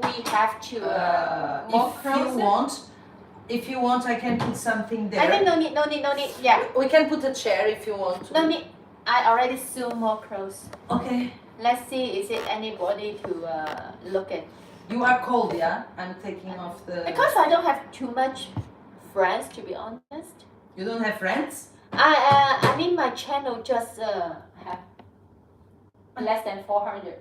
we have to more closer? If you want, I can put something there. I think no need. Yeah. We can put a chair if you want to. No need. I already zoom more close. Okay. Let's see, is it anybody to look at? You are cold, yeah? I'm taking off the... Because I don't have too much friends, to be honest. You don't have friends? I mean my channel just have less than 400.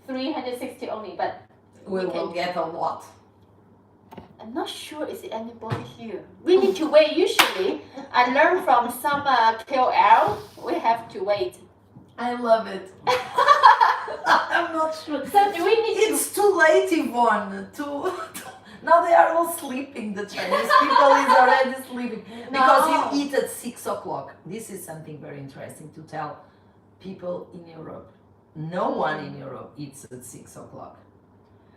360 only, but... We will get a lot. I'm not sure is it anybody here. We need to wait usually. I learned from some KOL, we have to wait. I love it. I'm not sure. So do we need It's too late, Yvonne. Now they are all sleeping. The Chinese people is already sleeping. Because you eat at 6 o'clock. This is something very interesting to tell people in Europe. No one in Europe eats at 6 o'clock.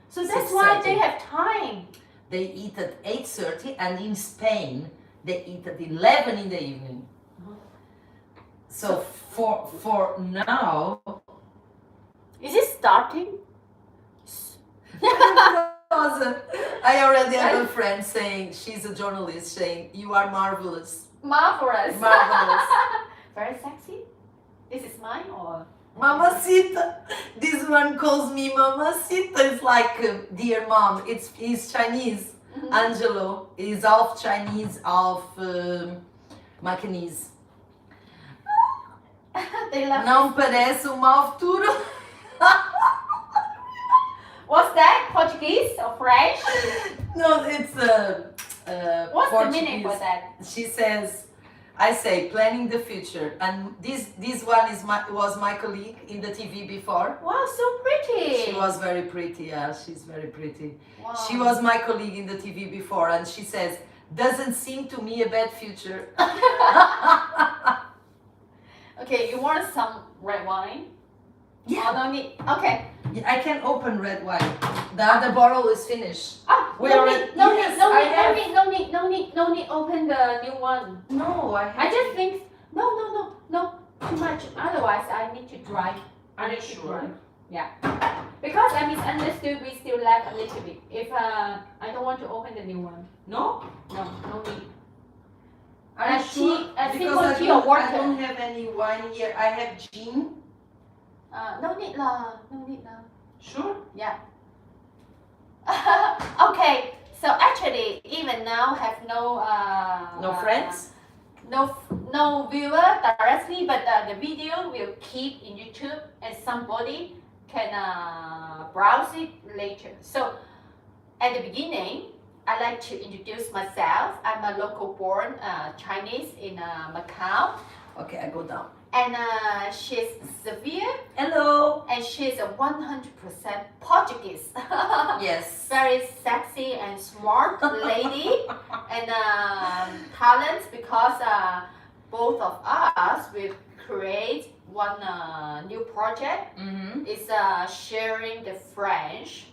So that's why they have time. They eat at 8:30, and in Spain they eat at 11 in the evening. So for now, is it starting? I already have a friend saying, she's a journalist, saying you are marvelous. Marvelous. Marvelous. Very sexy. This is mine or? Mamacita. This one calls me Mamacita. It's like dear mom. He's Chinese. Mm-hmm. Angelo is half Chinese, half Macanese. Não parece uma altura. What's that? Portuguese or French? No, it's what's Portuguese. the meaning for that? She says, I say planning the future, and this one was my colleague in the TV before. Wow, so pretty. She was very pretty. Yeah, she's very pretty. Wow. She was my colleague in the TV before, and she says, doesn't seem to me a bad future. Okay, you want some red wine? Yeah. Oh, no need. Okay. I can open red wine. The other bottle is finished. Ah, no need. Open the new one. No, I just think no. Too much. Otherwise, I need to drive. Are you sure? Yeah. Because I misunderstood. We still left a little bit. If I don't want to open the new one. No. No need. Are you sure? Because I don't have any wine here. I have gin. No need lah. Sure? Yeah. Okay. So actually, even now have no friends. No viewer directly, but the video will keep in YouTube, and somebody can browse it later. So at the beginning, I like to introduce myself. I'm a local born Chinese in Macau. Okay, I go down. And she's Sofia. Hello. And she's a 100% Portuguese. Yes. Very sexy and smart lady. And talent, because both of us will create one new project. Mm-hmm. It's sharing the French.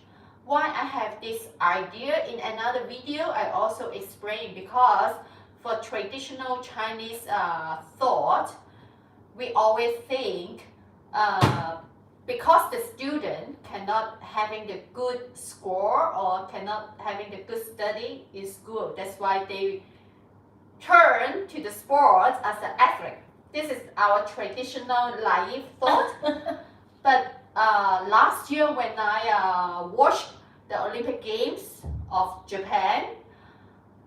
Why I have this idea in another video, I also explain, because for traditional Chinese thought, we always think because the student cannot having the good score or cannot having the good study in school, that's why they turn to the sports as an athlete. This is our traditional naive thought. But last year when I watched the Olympic Games of Japan,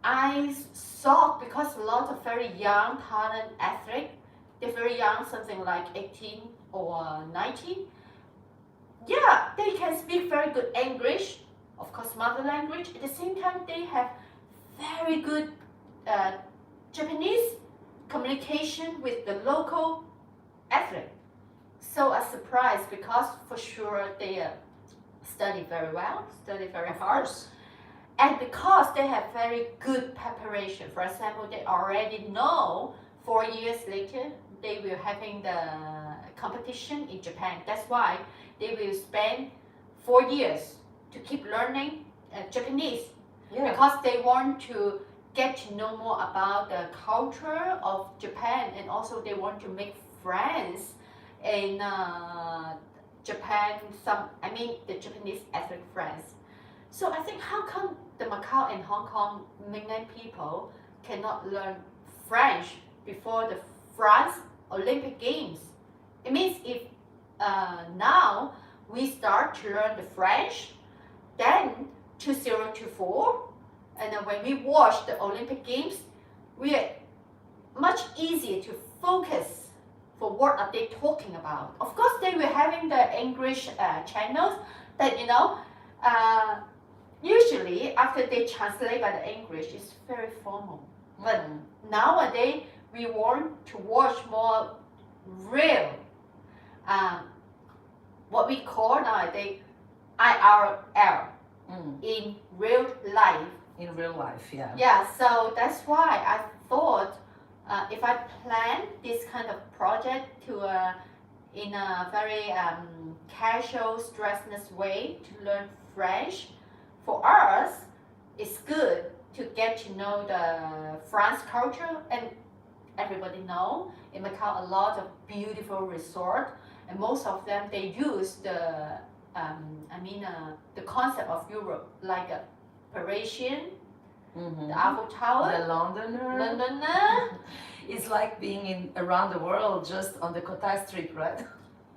I saw, because a lot of very young talent athletes, they're very young, something like 18 or 19. Yeah, they can speak very good English, of course mother language. At the same time, they have very good Japanese communication with the local athlete. So a surprise, because for sure they study very well, study very hard. And because they have very good preparation. For example, they already know 4 years later they will having the competition in Japan. That's why they will spend 4 years to keep learning Japanese. Yeah. Because they want to get to know more about the culture of Japan, and also they want to make friends in Japan. The Japanese ethnic friends. So I think how come the Macau and Hong Kong mainland people cannot learn French before the France Olympic Games? It means if now we start to learn the French, then 2024, and then when we watch the Olympic Games, we are much easier to focus for what are they talking about. Of course, they were having the English channels that usually after they translate by the English, it's very formal. But nowadays, we want to watch more real, what we call nowadays IRL, in real life. In real life, yeah. Yeah, so that's why I thought if I plan this kind of project to in a very casual, stressless way to learn French, for us, it's good to get to know the France culture, and everybody know in Macau a lot of beautiful resort, and most of them they use the the concept of Europe, like a Parisian, the Eiffel Tower, The Londoner. Londoner. It's like being in around the world just on the Cotai Street, right?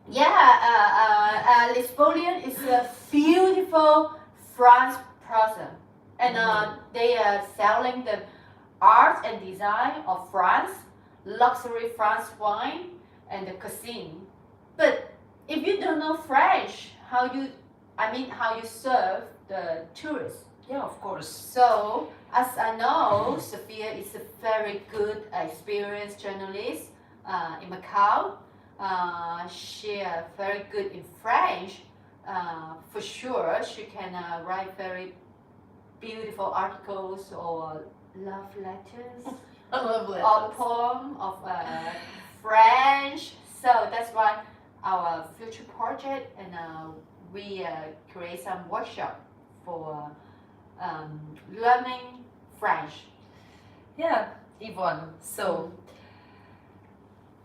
Yeah, Lisbonian is a beautiful France plaza, and they are selling the art and design of France, luxury France wine, and the cuisine. But if you don't know French, how you serve the tourists? Yeah, of course. So, as I know, Sofia is a very good, experienced journalist in Macau. She is very good in French. For sure, she can write very beautiful articles or love letters I love letters. or poem of French. So that's why our future project, and we create some workshop for learning French. Yeah, Yvonne. So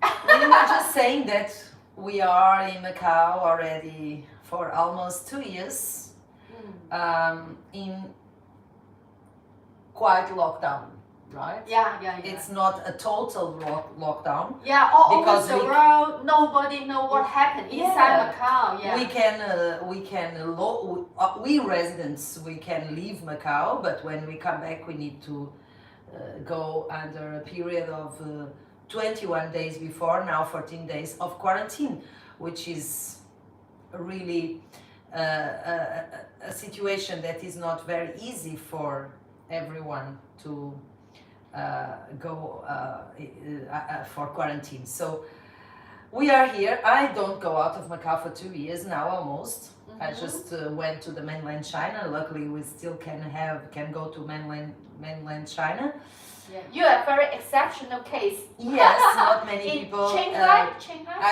we were just saying that we are in Macau already for almost 2 years, in quite lockdown, right? Yeah. It's not a total lockdown. Yeah, all over because the we- world, nobody know what happened inside Yeah. Macau. Yeah. We residents, we can leave Macau, but when we come back, we need to go under a period of 21 days before, now 14 days of quarantine, which is really a situation that is not very easy for everyone to go for quarantine. So we are here. I don't go out of Macau for 2 years now, almost. I just went to the mainland China. Luckily, we still can go to mainland China. Yeah. You are a very exceptional case. Yes, not many In people. Shanghai?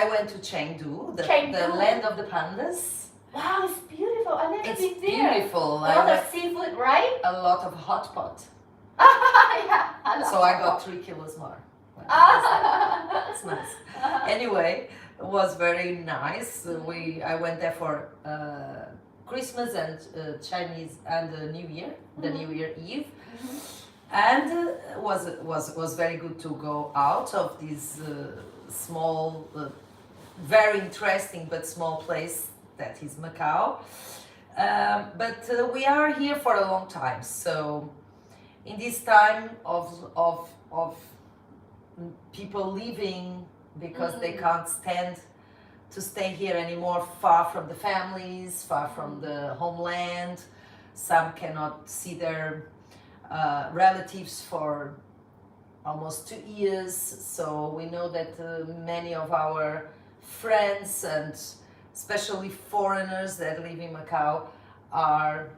I went to Chengdu, the Chengdu. land of the pandas. Wow, it's beautiful. I never It's been there. beautiful. A lot of seafood, right? A lot of hot pot. Yeah. I love So I it. got 3 kilos more. It's nice. Ah. Anyway, it was very nice. I went there for Christmas and Chinese and New Year, the New Year Eve, and was very good to go out of this small, very interesting but small place that is Macau. But we are here for a long time, so in this time of people leaving because they can't stand to stay here anymore, far from the families, far from the homeland. Some cannot see their relatives for almost 2 years. So we know that many of our friends and especially foreigners that live in Macau are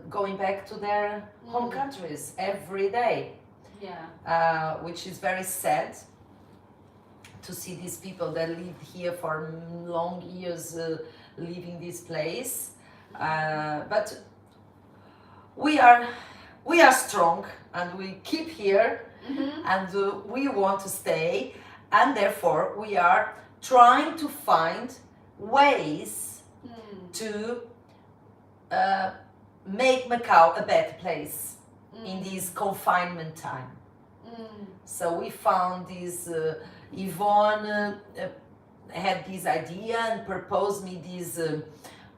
going back to their home countries every day. Yeah. Which is very sad to see these people that lived here for long years leaving this place. But we are strong and we keep here and we want to stay, and therefore we are trying to find ways to make Macau a better place in Mm. this confinement time. Mm. So we found this, Yvonne had this idea and proposed me this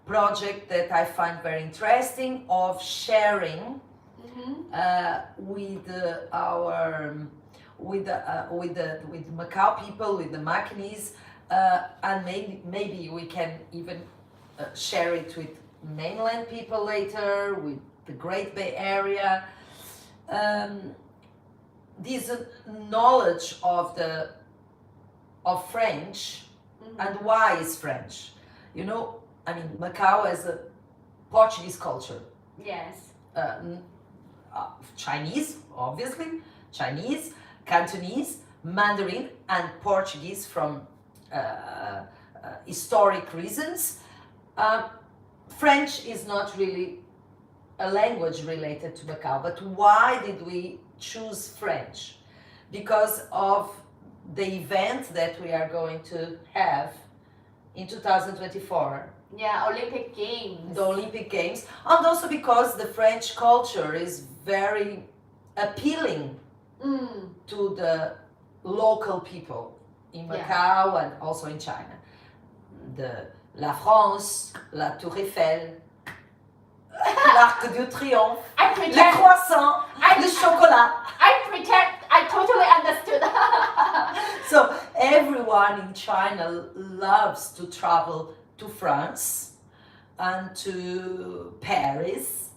project that I find very interesting of sharing with our with Macau people, with the Macanese, and maybe we can even share it with mainland people later, with the Great Bay Area. This knowledge of French and why is French. You know, I mean, Macau has a Portuguese culture. Yes. Chinese, obviously, Chinese, Cantonese, Mandarin, and Portuguese from historic reasons. French is not really a language related to Macau, but why did we choose French? Because of the event that we are going to have in 2024. Yeah, Olympic Games. The Olympic Games, and also because the French culture is very appealing to the local people in Macau and also in China. The La France, la Tour Eiffel, l'Arc de Triomphe, le croissant, le chocolat. I totally understood. So everyone in China loves to travel to France and to Paris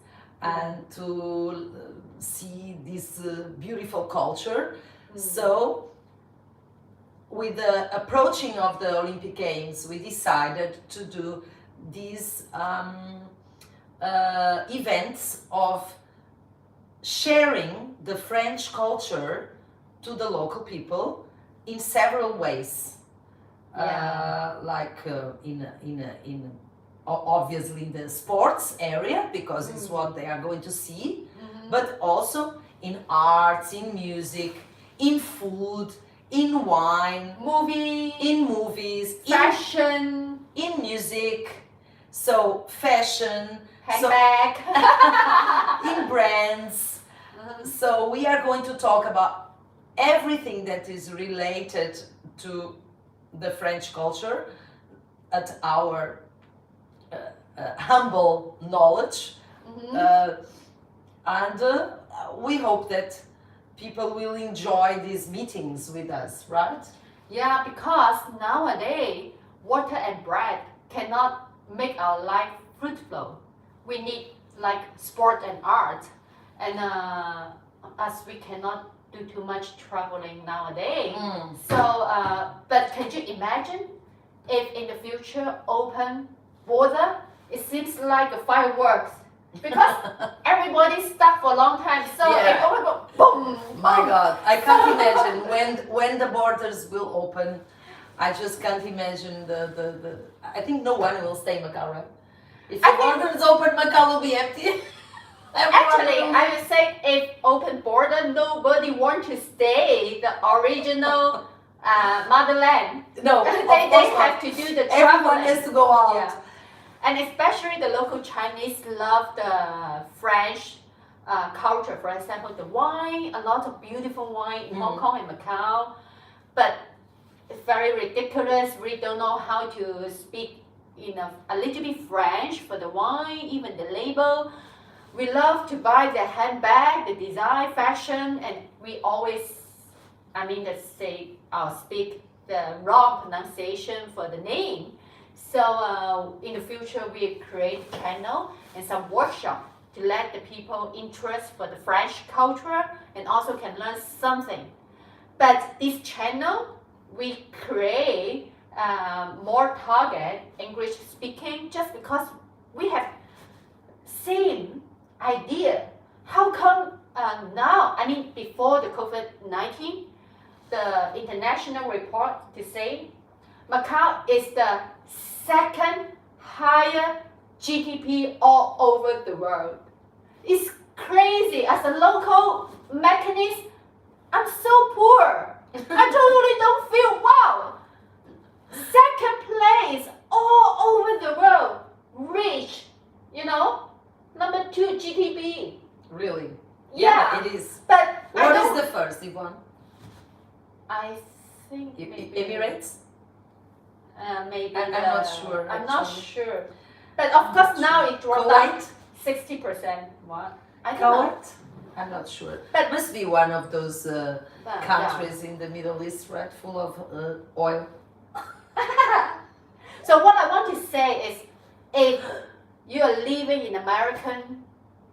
and to see this beautiful culture. So with the approaching of the Olympic Games, we decided to do these events of sharing the French culture to the local people in several ways. Obviously in the sports area, because it's what they are going to see, but also in arts, in music, in food, in wine, in movies, Fashion, in music, so fashion, handbag. in brands. So we are going to talk about everything that is related to the French culture at our humble knowledge. And we hope that people will enjoy these meetings with us, right? Yeah, because nowadays water and bread cannot make our life fruitful. We need like sport and art, and as we cannot do too much traveling nowadays. So, but can you imagine if in the future open border? It seems like a fireworks because everybody's stuck for a long time. So if open, boom! My God, I can't imagine when the borders will open. I just can't imagine the. I think no one will stay in Macau, right? If the borders open, Macau will be empty. Actually, I would say if open border, nobody want to stay the original motherland. No, they have to do the everyone traveling. has to go out. Yeah. And especially the local Chinese love the French culture. For example, the wine, a lot of beautiful wine in Hong Kong and Macau. But it's very ridiculous. We don't know how to speak a little bit French for the wine, even the label. We love to buy the handbag, the design, fashion, and we always, speak the wrong pronunciation for the name. So in the future, we create a channel and some workshop to let the people interest for the French culture and also can learn something. But this channel, we create more target English speaking just because we have same idea. How come now, before the COVID-19, the international report to say Macau is the second higher GDP all over the world. It's crazy. As a local mechanist, I'm so poor. I totally don't feel wow. Second place all over the world, rich, to GDP. Really? Yeah, it is. but I What don't. is the first, Yvonne? I think maybe Emirates? maybe I'm not sure, I'm not actually. sure. But of course now it dropped down Kuwait? 60%. What? I don't know. Kuwait? I'm not sure. But- Must be one of those But, countries in the Middle East, right? Full of oil. So what I want to say is, if you are living in American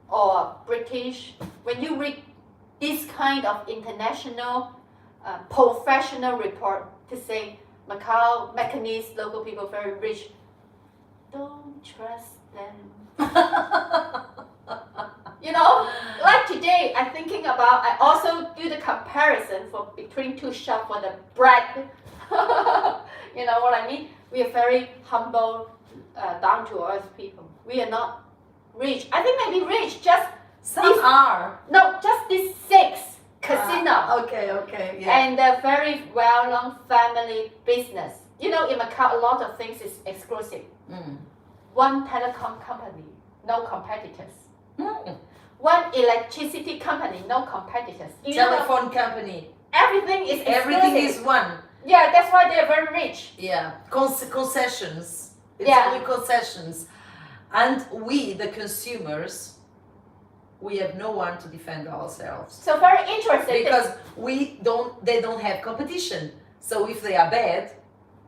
or British, when you read this kind of international professional report to say Macau, Macanese, local people very rich, don't trust them. You know, like today, I'm thinking about, I also do the comparison for between two shops for the bread. You know what I mean? We are very humble, down to earth people. We are not rich. I think maybe rich, just Some This- are. no, just these 6 casino Okay, yeah. and a very well-known family business. You know, in Macau, a lot of things is exclusive. Mm. One telecom company, no competitors. Mm. One electricity company, no competitors. You know, Telephone company. everything is exclusive. Everything is one. Yeah, that's why they're very rich. Yeah. Concessions. It's Yeah. only concessions. And we, the consumers, we have no one to defend ourselves. So very interesting. Because they don't have competition. So if they are bad,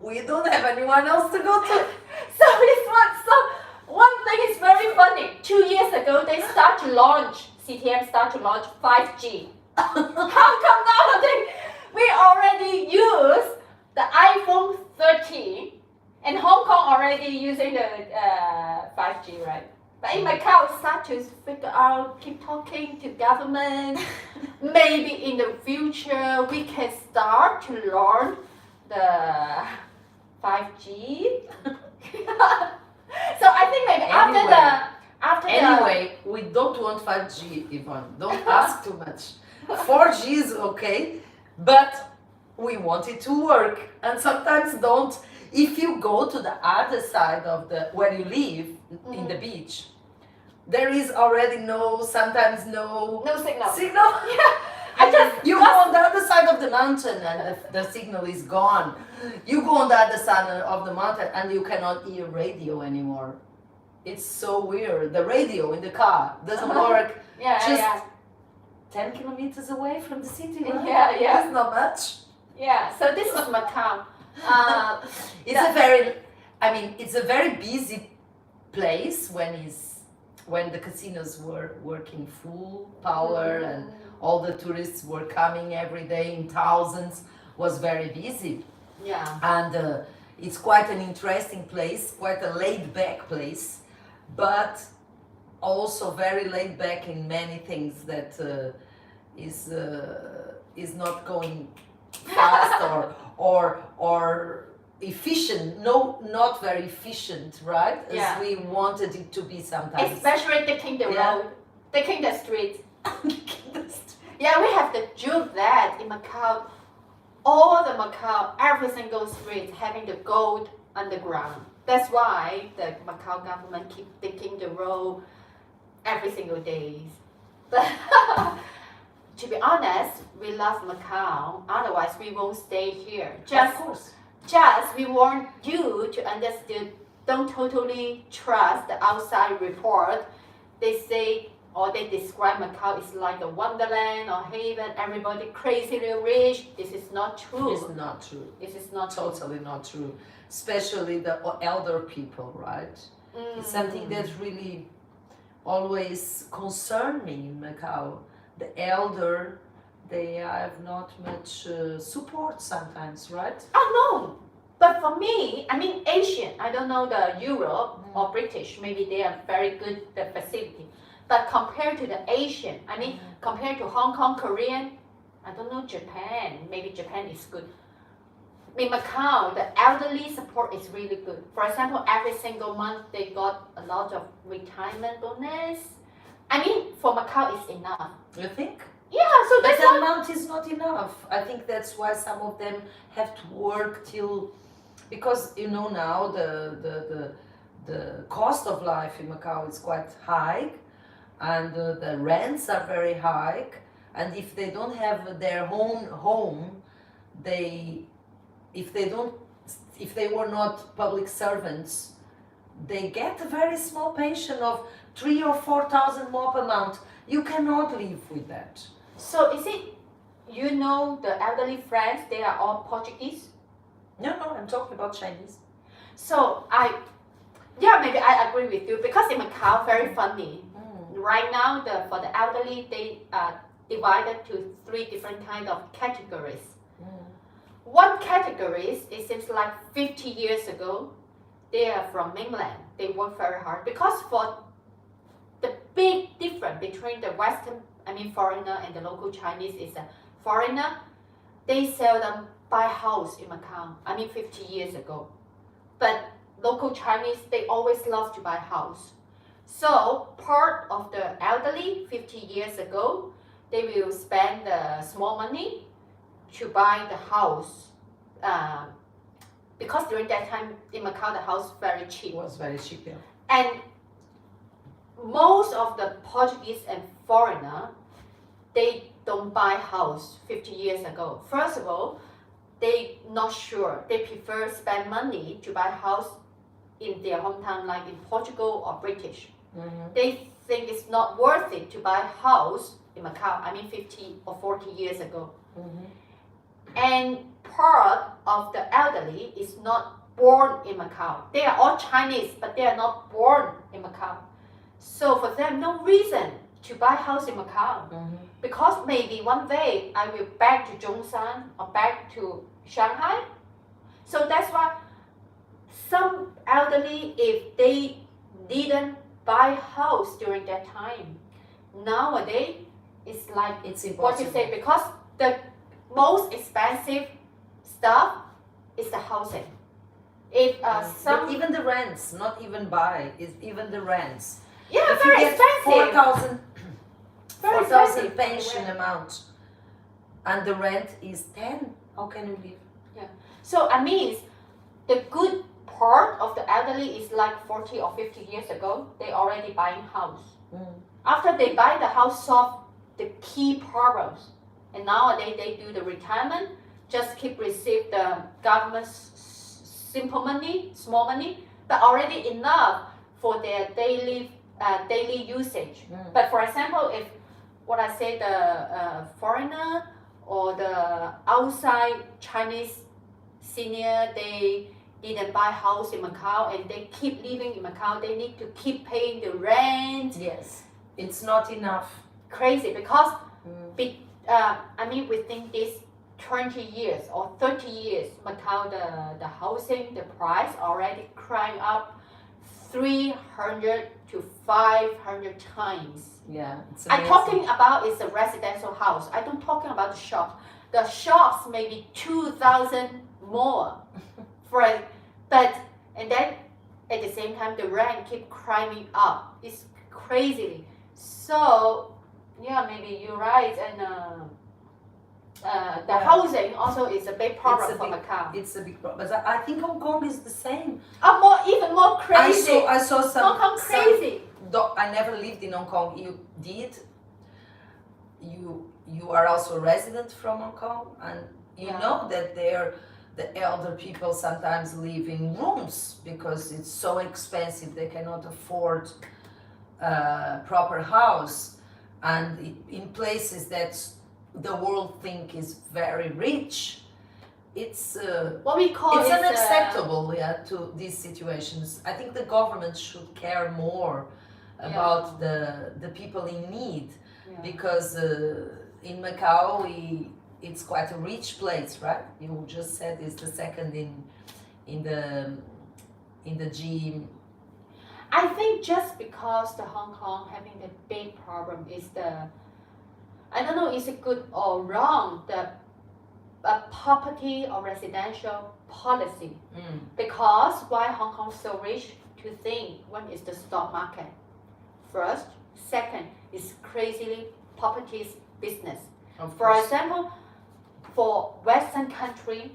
we don't have anyone else to go to. So this one, so one thing is very funny. 2 years ago, they start to launch, CTM start to launch 5G. How come nowadays we already use the iPhone 13 and Hong Kong already using the 5G, right? But in Macau, start to figure out, keep talking to government. Maybe in the future, we can start to learn the 5G. So I think maybe after the Anyway, we don't want 5G, Yvonne. Don't ask too much. 4G is okay, but we want it to work. And sometimes don't. If you go to the other side of where you live, in the beach, there is already sometimes no signal. signal. I just You go on the other side of the mountain and the signal is gone. You go on the other side of the mountain and you cannot hear radio anymore. It's so weird. The radio in the car doesn't work. yeah, just yeah. 10 kilometers away from the city, right? Yeah, yeah. That's not much. Yeah, so this is Macau. It's a very busy place when the casinos were working full power and all the tourists were coming every day in thousands, was very busy. Yeah. And it's quite an interesting place, quite a laid back place, but also very laid back in many things that is not going fast or efficient. No, not very efficient, right? Yeah. As we wanted it to be sometimes. Especially taking the Yeah. road, taking the street. Yeah, we have the joke that in Macau, all the Macau, every single street having the gold underground. That's why the Macau government keep digging the road every single day. But to be honest, we love Macau. Otherwise, we won't stay here. Of course. Just we want you to understand. Don't totally trust the outside report. They say or they describe Macau is like a wonderland or haven. Everybody crazily rich. This is not true. It's not true. This is not true. Totally not true. Especially the elder people, right? It's something that really always concerned me in Macau. The elder, they have not much support sometimes, right? Oh no, but for me, I mean Asian. I don't know the Europe or British. Maybe they are very good the facility. But compared to the Asian, I mean compared to Hong Kong, Korean, I don't know Japan. Maybe Japan is good. In Macau, the elderly support is really good. For example, every single month they got a lot of retirement bonus. I mean, for Macau, it's enough. You think? Yeah, so But that's the why. amount is not enough. I think that's why some of them have to work till, because you know now the cost of life in Macau is quite high, and the rents are very high, and if they don't have their own home, they if they were not public servants, they get a very small pension of 3 or 4 thousand more per month. You cannot live with that. So is it, you know, the elderly friends, they are all Portuguese? No, I'm talking about Chinese. So maybe I agree with you, because in Macau, very funny. Right now, for the elderly, they are divided to 3 different kind of categories. One category, it seems like 50 years ago, they are from mainland. They work very hard, because for the big difference between the foreigner and the local Chinese is a foreigner, they seldom buy house in Macau, 50 years ago. But local Chinese, they always love to buy house. So part of the elderly 50 years ago, they will spend the small money to buy the house. Because during that time in Macau, the house very cheap. It was very cheap, yeah. And most of the Portuguese and foreigner, they don't buy house 50 years ago. First of all, they not sure. They prefer spend money to buy house in their hometown, like in Portugal or British. They think it's not worth it to buy house in Macau, 50 or 40 years ago. And part of the elderly is not born in Macau. They are all Chinese, but they are not born in Macau. So for them, no reason to buy house in Macau. Because maybe one day I will back to Zhongshan or back to Shanghai. So that's why some elderly, if they didn't buy house during that time, nowadays it's like It's what you impossible. say, because the most expensive stuff is the housing. If But even the rents, not even buy, is even the rents. yeah, If you very get expensive. 4,000 pension amount, and the rent is 10, how can you live? So I mean, the good part of the elderly is like 40 or 50 years ago, they already buying house. After they buy the house, solve the key problems. And nowadays they do the retirement, just keep receive the government's simple money, small money, but already enough for their daily usage. But for example, if what I say, the foreigner or the outside Chinese senior, they didn't buy house in Macau and they keep living in Macau, they need to keep paying the rent. Yes, it's not enough. Crazy, because within this 20 years or 30 years, Macau, the housing, the price already climbed up 300 to 500 times. Yeah, it's I'm amazing. talking about is a residential house. I don't talking about the shop. The shops maybe 2,000 more and then at the same time the rent keep climbing up. It's crazy. So yeah, maybe you're right, and the housing also is a big problem for Macau. It's a big problem, but I think Hong Kong is the same. Even more crazy. I saw some. Hong Kong crazy. I never lived in Hong Kong. You did. You are also a resident from Hong Kong, and you know that the elder people sometimes live in rooms because it's so expensive. They cannot afford a proper house, and in places that the world think is very rich, it's what we call it's unacceptable to these situations. I think the government should care more about the people in need, because in Macau it's quite a rich place, right? You just said it's the second in the G. I think just because the Hong Kong having the big problem is I don't know is it good or wrong, the property or residential policy. Because why Hong Kong so rich, to think one is the stock market first, second is crazily properties business. For example, for Western country,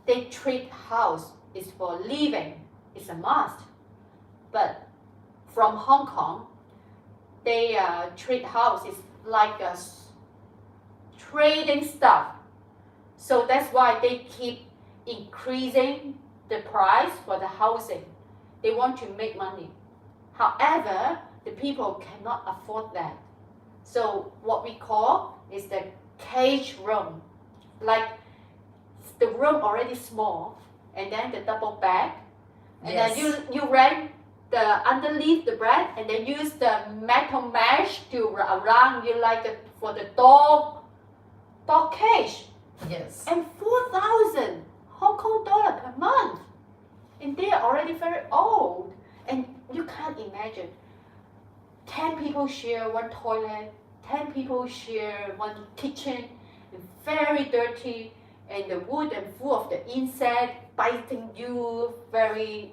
they treat house is for living, it's a must. But from Hong Kong, they treat house is like trading stuff. So that's why they keep increasing the price for the housing. They want to make money. However, the people cannot afford that. So what we call is the cage room. Like the room already small, and then the double bed, and Yes. then you rent the underneath the bed, and then use the metal mesh to around you like for the dog cage. Yes. And 4,000 Hong Kong dollar per month, and they are already very old, and you can't imagine. 10 people share one toilet, 10 people share one kitchen, very dirty, and the wood and full of the insect biting you, very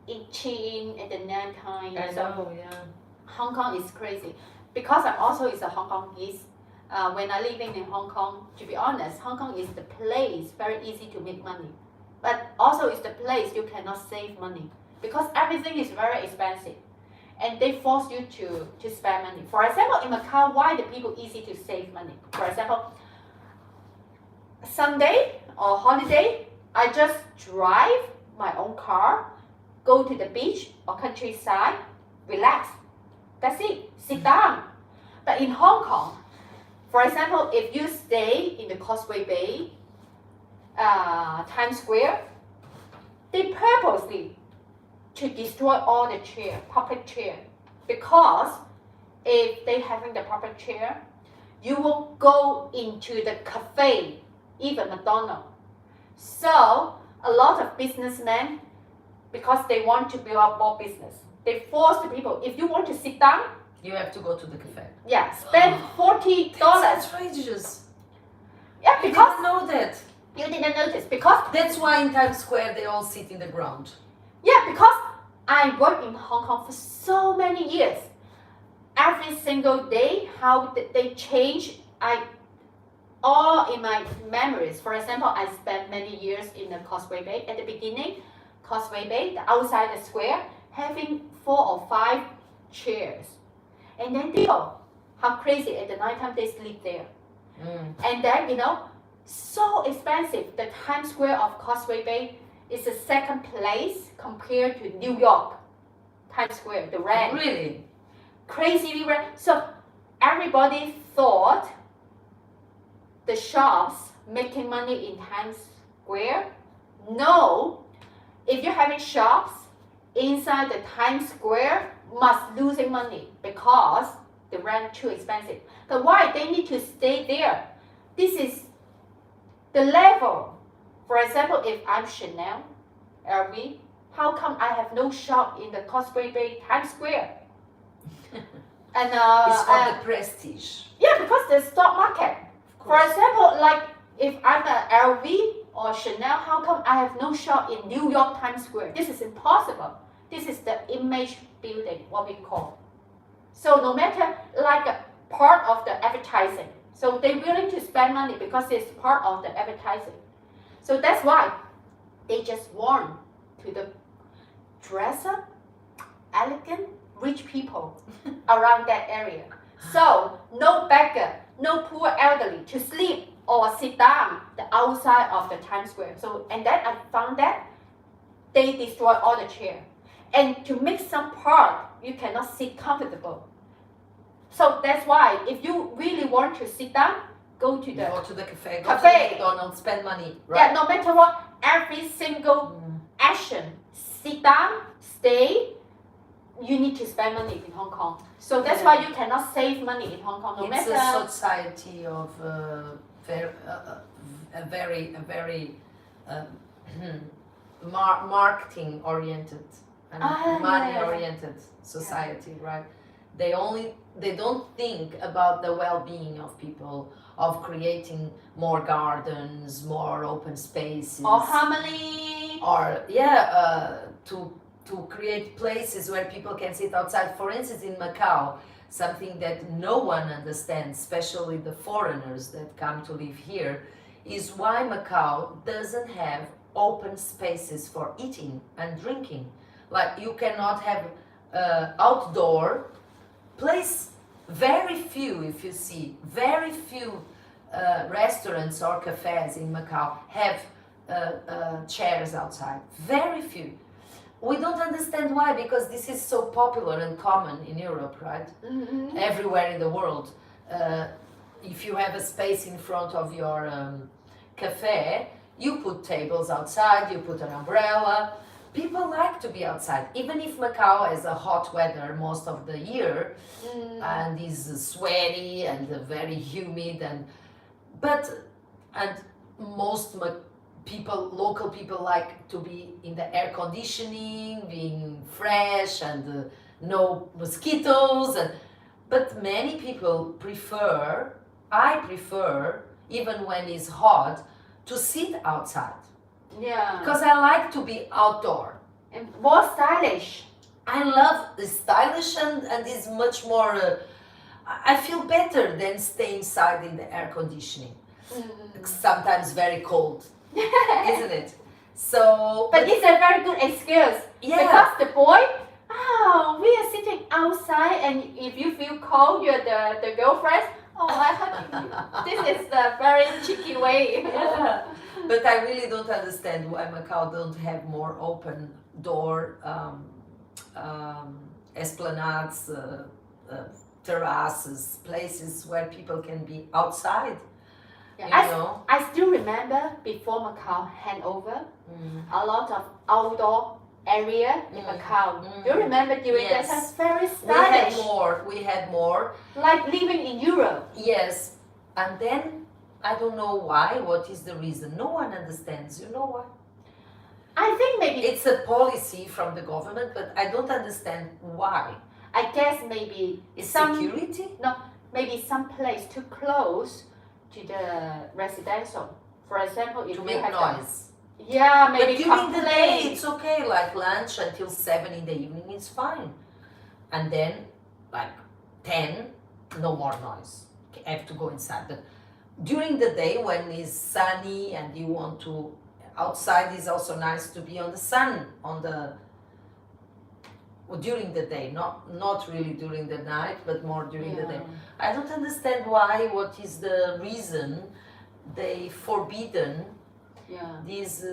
itching at the night time. I know, yeah. Hong Kong is crazy. Because I'm also is a Hong Kongese. When I living in Hong Kong, to be honest, Hong Kong is the place very easy to make money, but also is the place you cannot save money because everything is very expensive, and they force you to spend money. For example, in Macau, why the people easy to save money? For example, Sunday or holiday, I just drive my own car, go to the beach or countryside, relax. That's it. Sit down. But in Hong Kong, for example, if you stay in the Causeway Bay, Times Square, they purposely to destroy all the chair, public chair, because if they having the public chair, you will go into the cafe, even McDonald's. So a lot of businessmen, because they want to build up more business, they force the people. If you want to sit down, You have to go to the cafe. yeah, spend $40. That's outrageous. Yeah, I because didn't know that. you didn't notice. Because That's why in Times Square they all sit in the ground. yeah, because I worked in Hong Kong for so many years. Every single day, how they change, all in my memories. For example, I spent many years in the Causeway Bay. At the beginning, Causeway Bay, the outside the square, having 4 or 5 chairs. And then people, how crazy, at the night time they sleep there. And then, so expensive. The Times Square of Causeway Bay is the second place compared to New York. Times Square, the rent. Really? Crazy rent. So everybody thought the shops making money in Times Square. No, if you're having shops inside the Times Square, must losing money because the rent too expensive. But why they need to stay there? This is the level. For example, if I'm Chanel, LV, how come I have no shop in the Causeway Bay Times Square? And It's for the prestige. yeah, because the stock market. For example, like if I'm a LV or Chanel, how come I have no shop in New York Times Square? This is impossible. This is the image building, what we call. So no matter like a part of the advertising. So they're willing to spend money because it's part of the advertising. So that's why they just want to the dress up, elegant, rich people around that area. So no beggar, no poor elderly to sleep or sit down the outside of the Times Square. So and then I found that they destroy all the chair. And to make some part, you cannot sit comfortable. So that's why if you really want to sit down, go to the Go to the cafe, go Cafe. to the McDonald's, spend money, right? yeah, no matter what, every single action, sit down, stay, you need to spend money in Hong Kong. So that's why you cannot save money in Hong Kong. No It's matter a society of a very marketing oriented and money oriented society, right? They don't think about the well-being of people, of creating more gardens, more open spaces, or harmony. or to create places where people can sit outside. For instance, in Macau, something that no one understands, especially the foreigners that come to live here, is why Macau doesn't have open spaces for eating and drinking. Like you cannot have outdoor place, very few, if you see, very few restaurants or cafes in Macau have chairs outside. Very few. We don't understand why, because this is so popular and common in Europe, right? Mm-hmm. Everywhere in the world. If you have a space in front of your cafe, you put tables outside, you put an umbrella. People like to be outside, even if Macau has a hot weather most of the year and is sweaty and very humid, and most people, local people, like to be in the air conditioning, being fresh and no mosquitoes. But many people prefer, I prefer, even when it's hot, to sit outside. Yeah. Because I like to be outdoor. And more stylish. I love the stylish and is much more. I feel better than staying inside in the air conditioning. Sometimes very cold, isn't it? So. But it's a very good excuse. Yeah. Because the boy, we are sitting outside, and if you feel cold, you're the girlfriend. Oh, I hug you. This is the very cheeky way. Yeah. But I really don't understand why Macau don't have more open door esplanades, terraces, places where people can be outside. Yeah, You know? I still remember before Macau handover, a lot of outdoor area in Macau. Do you remember during that time? Yes. Very We had stylish. more. We had more. Like living in Europe. Yes. And then I don't know why. What is the reason? No one understands. You know why? I think maybe It's a policy from the government, but I don't understand why. I guess maybe It's some security? maybe some place too close to the residential. For example, if To you make have noise. Yeah, maybe But during the day, complain. it's okay. Like lunch until 7 in the evening, it's fine. And then, like 10, no more noise. Have to go inside. But during the day, when it's sunny and you want to, outside is also nice to be on the sun, during the day, not really during the night, but more during the day. I don't understand why. What is the reason they forbidden these?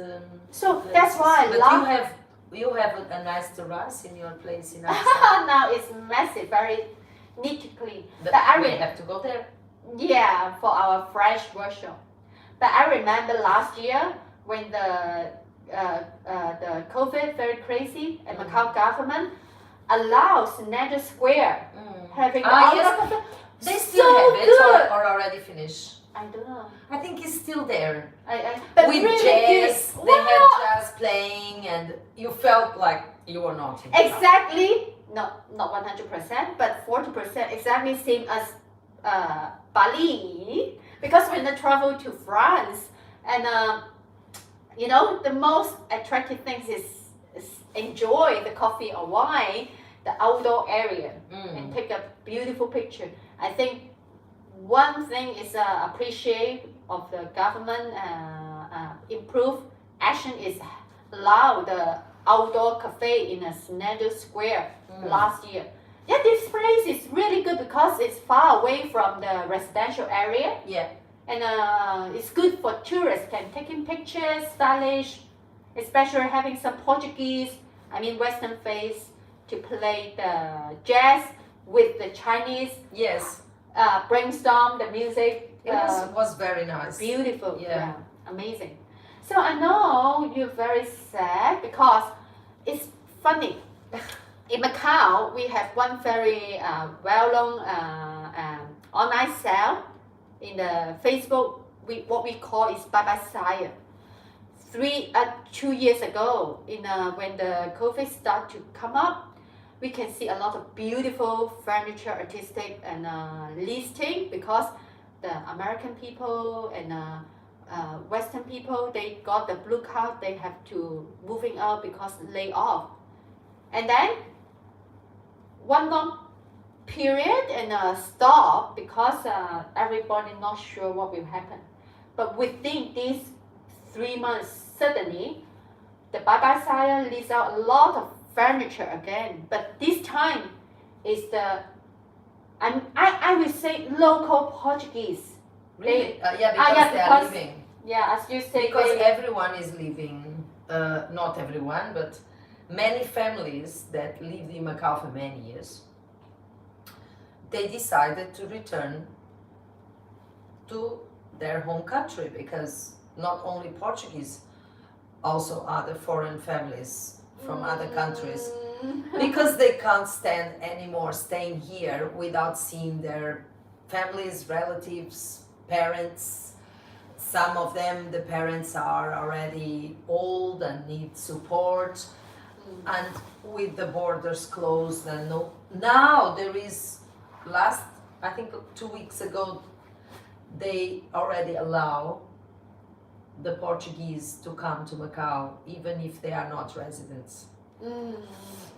So that's why I But love. you have a nice terrace in your place in outside. Now it's massive, very neatly. But But I we have to go there. Yeah, for our French workshop. But I remember last year when the COVID very crazy, and Macau government allows Snyder Square having the Yes. outdoor cafe. They still So have it good. or already finished. I don't know. I think it's still there. But With really jazz, good. they had Wow. jazz playing, and you felt like you were not in Macau. Exactly, not 100%, but 40%, exactly same as Bali. Because when I travel to France, and the most attractive things is enjoy the coffee or wine, the outdoor area, and take a beautiful picture. I think one thing is appreciate of the government improve action is allow the outdoor cafe in a Snyder Square last year. Yeah, this place is really good because it's far away from the residential area. Yeah. And it's good for tourists, can taking pictures, stylish, especially having some Portuguese, Western face to play the jazz with the Chinese. Yes. Brainstorm the music. It was very nice. Beautiful. Yeah. Amazing. So I know you're very sad because it's funny. In Macau, we have one very well-known online sale in the Facebook. What we call is Bye Bye Sire. 2 years ago, when the COVID started to come up, we can see a lot of beautiful furniture, artistic, and listing because the American people and Western people, they got the blue card, they have to moving out because lay off. And then one long period and stop because everybody not sure what will happen. But within these 3 months, suddenly the Bye Bye Sire leaves out a lot of furniture again. But this time is the I will say local Portuguese. Really? Yeah, because yeah, they are because- leaving. Yeah, as you say, Because they, everyone is leaving. Not everyone, but many families that lived in Macau for many years, they decided to return to their home country because not only Portuguese, also other foreign families from other countries, because they can't stand anymore staying here without seeing their families, relatives, parents. Some of them, the parents are already old and need support, and with the borders closed and no, now there is, last, I think 2 weeks ago, they already allow the Portuguese to come to Macau even if they are not residents.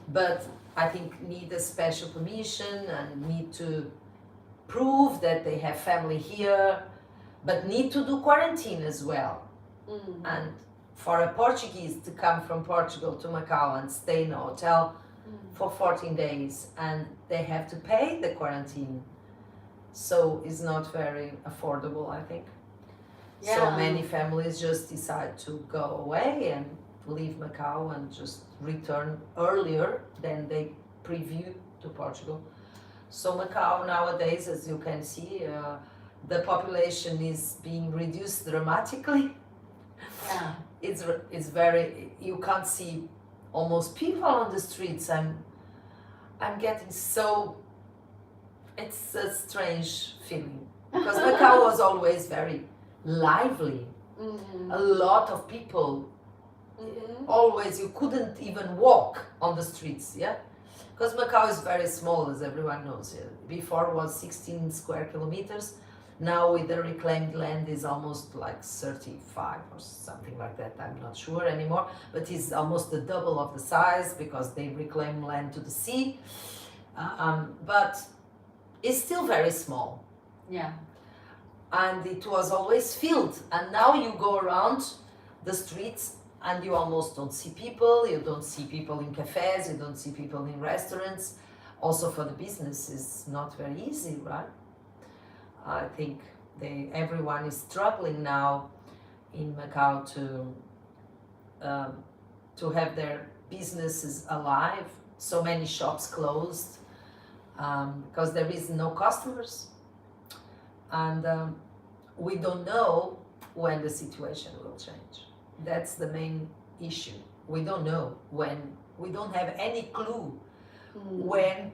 But I think need a special permission and need to prove that they have family here, but need to do quarantine as well. And for a Portuguese to come from Portugal to Macau and stay in a hotel for 14 days and they have to pay the quarantine, so it's not very affordable, I think. So Yeah. many families just decide to go away and leave Macau and just return earlier than they preview to Portugal. So Macau nowadays, as you can see, the population is being reduced dramatically. yeah. It's very, you can't see almost people on the streets. I'm getting so, it's a strange feeling because Macau was always very lively. A lot of people, always, you couldn't even walk on the streets, yeah? Because Macau is very small, as everyone knows. Yeah? Before it was 16 square kilometers. Now with the reclaimed land is almost like 35 or something like that. I'm not sure anymore, but it's almost the double of the size because they reclaim land to the sea. But it's still very small. Yeah. And it was always filled. And now you go around the streets and you almost don't see people. You don't see people in cafes. You don't see people in restaurants. Also for the business is not very easy, right? I think everyone is struggling now in Macau to have their businesses alive. So many shops closed because there is no customers. And we don't know when the situation will change. That's the main issue. We don't know when. We don't have any clue when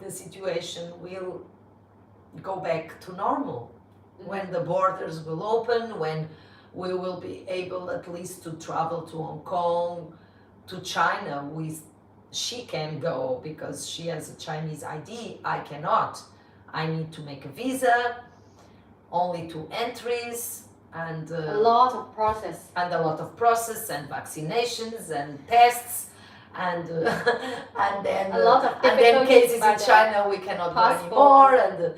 the situation will go back to normal, when the borders will open, when we will be able at least to travel to Hong Kong, to China. She can go because she has a Chinese ID. I cannot. I need to make a visa, only 2 entries, and A lot of process. and vaccinations and tests and and then A lot of and then difficulties cases by in the China we cannot go passport. anymore, and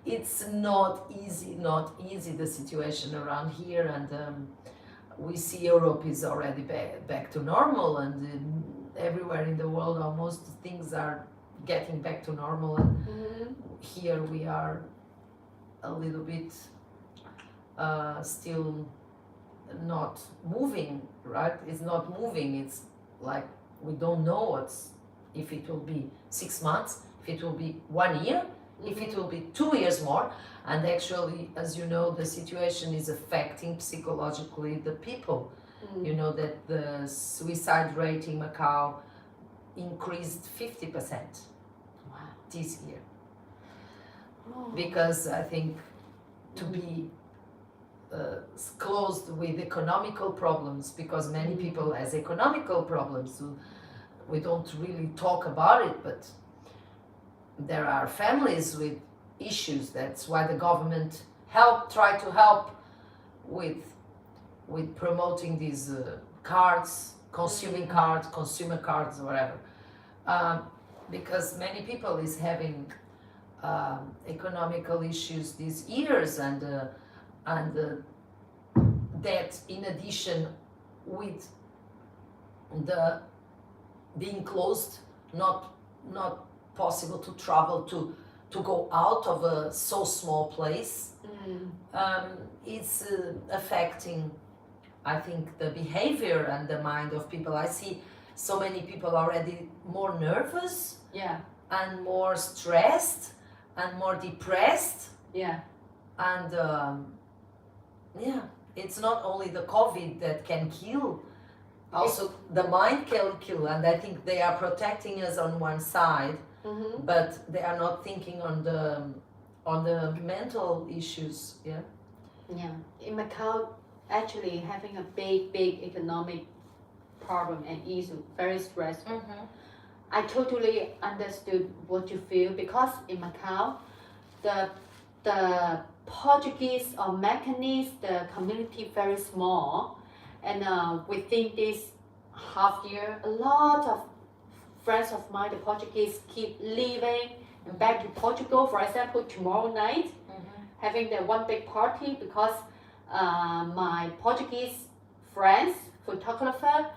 it's not easy the situation around here, and we see Europe is already back to normal, and everywhere in the world almost things are getting back to normal, and here we are a little bit still not moving, right? It's not moving. It's like we don't know if it will be 6 months, if it will be 1 year, if it will be 2 years more. And actually, as you know, the situation is affecting psychologically the people. You know that the suicide rate in Macau increased 50% this year. Because I think to be closed with economical problems, because many people has economical problems. We don't really talk about it, but there are families with issues. That's why the government try to help with promoting these cards, consumer cards, whatever. Because many people is having economical issues these years, and that in addition with the being closed, not possible to travel to to go out of a so small place. It's affecting, I think, the behavior and the mind of people. I see so many people already more nervous Yeah, and more stressed and more depressed. yeah. And yeah, it's not only the COVID that can kill, also the mind can kill. And I think they are protecting us on one side, but they are not thinking on the mental issues. Yeah. Yeah. In Macau, actually having a big economic problem and issue, very stressful. I totally understood what you feel because in Macau, the Portuguese or Macanese, the community very small, and within this half year, a lot of friends of mine, the Portuguese, keep leaving and back to Portugal. For example, tomorrow night, having the one big party because my Portuguese friends, photographer,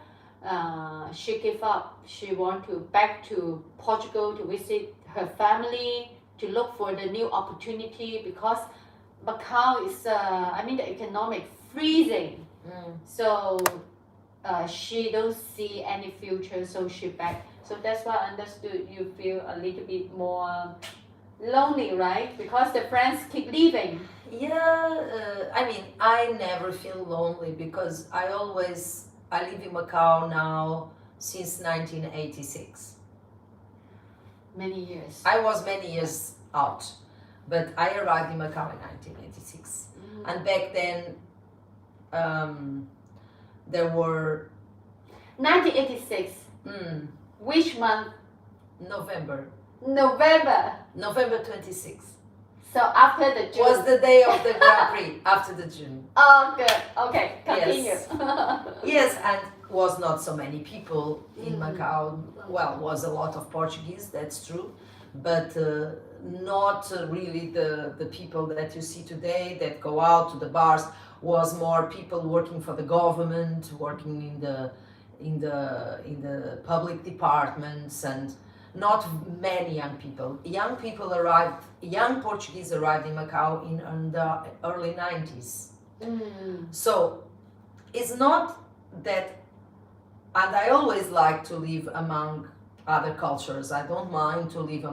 she gave up. She want to back to Portugal to visit her family, to look for the new opportunity because Macau is, the economic freezing. So she don't see any future, so she back. So that's why I understood you feel a little bit more lonely, right? Because the friends keep leaving. Yeah, I never feel lonely because I live in Macau now since 1986. Many years. I was many years out, but I arrived in Macau in 1986. And back then, there were 1986. Which month? November November. 26th. So after the June. Was the day of the Grand Prix after the June. Oh, good. Okay, continue. Yes. Yes, and was not so many people in Macau. Well, was a lot of Portuguese, that's true, but not really the people that you see today that go out to the bars. Was more people working for the government, working in the public departments, and not many young people. Young Portuguese arrived in Macau in the early 90s. So it's not that, and I always like to live among other cultures. I don't mind to live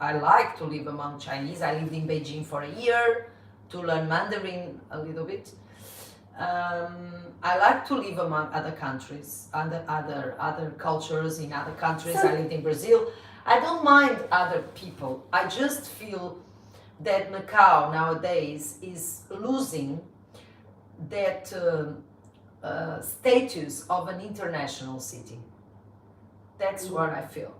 I like to live among Chinese. I lived in Beijing for a year to learn Mandarin a little bit. I like to live among other countries and other cultures in other countries. I lived in Brazil. I don't mind other people. I just feel that Macau nowadays is losing that status of an international city. That's what I feel.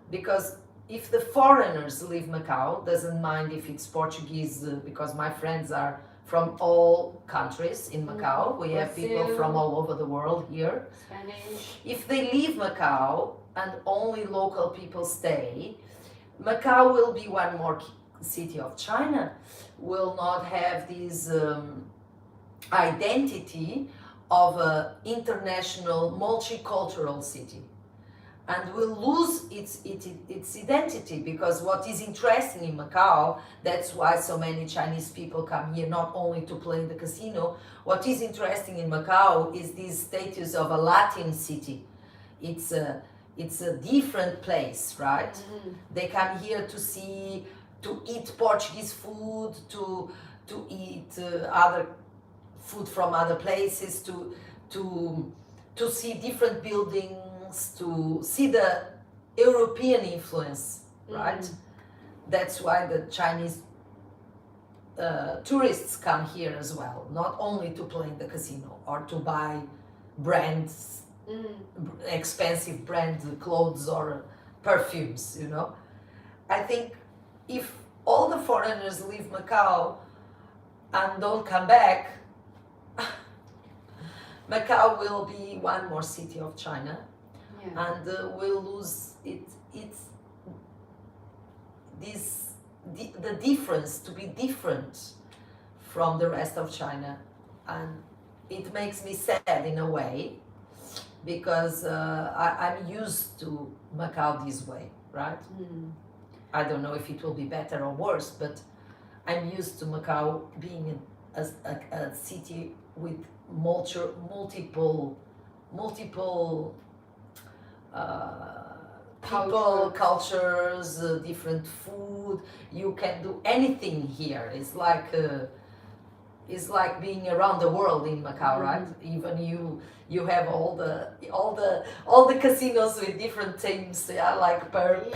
Because if the foreigners leave Macau, doesn't mind if it's Portuguese, because my friends are from all countries in Macau. We have people from all over the world here. Spanish. If they leave Macau and only local people stay, Macau will be one more city of China, will not have this identity of an international multicultural city, and will lose its identity, because what is interesting in Macau, that's why so many Chinese people come here, not only to play in the casino. What is interesting in Macau is this status of a Latin city. It's a different place, right? They come here to eat Portuguese food, to eat other food from other places, to see different buildings, to see the European influence, right? That's why the Chinese tourists come here as well, not only to play in the casino or to buy brands, expensive brand clothes or perfumes, you know. I think if all the foreigners leave Macau and don't come back, Macau will be one more city of China, and will lose the difference, to be different from the rest of China. And it makes me sad in a way, because I'm used to Macau this way, right? I don't know if it will be better or worse, but I'm used to Macau being a city with multiple people, cultures, different food. You can do anything here. It's like being around the world in Macau, right? Even you have all the casinos with different themes. Yeah, like Paris,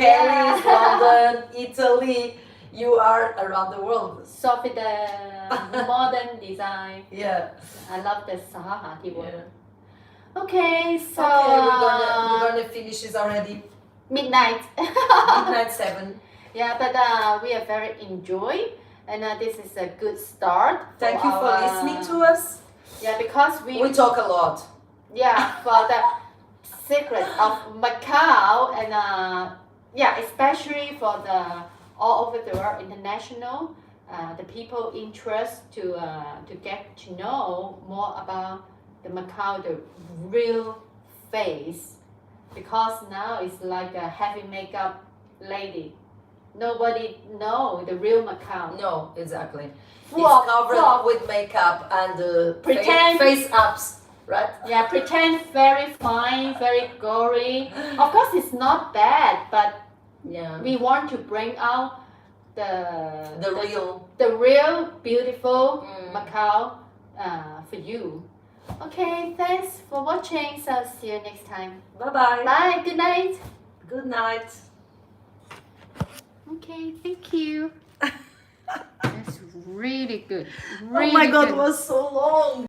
London, Italy. You are around the world. Sophie, the modern design. Yeah. I love the Sahati one. Yeah. Okay, so Okay, we're gonna finish. It's already midnight. midnight 7. Yeah, but we are very enjoy, and this is a good start. Thank you for listening to us. Yeah, because we talk a lot. Yeah, for the secret of Macau, and yeah, especially for the all over the world, international, the people interest to get to know more about the Macau, the real face, because now it's like a heavy makeup lady. Nobody know the real Macau. No, exactly. Flop, it's covered flop. with makeup and Pretend. face ups, right? Yeah, pretend very fine, very gory. Of course, it's not bad, but Yeah. we want to bring out the real beautiful Mm. Macau for you. Okay, thanks for watching. So see you next time. Bye bye. Bye. Good night. Good night. Okay, thank you. That's really good. Oh my Really God, good. it was so long.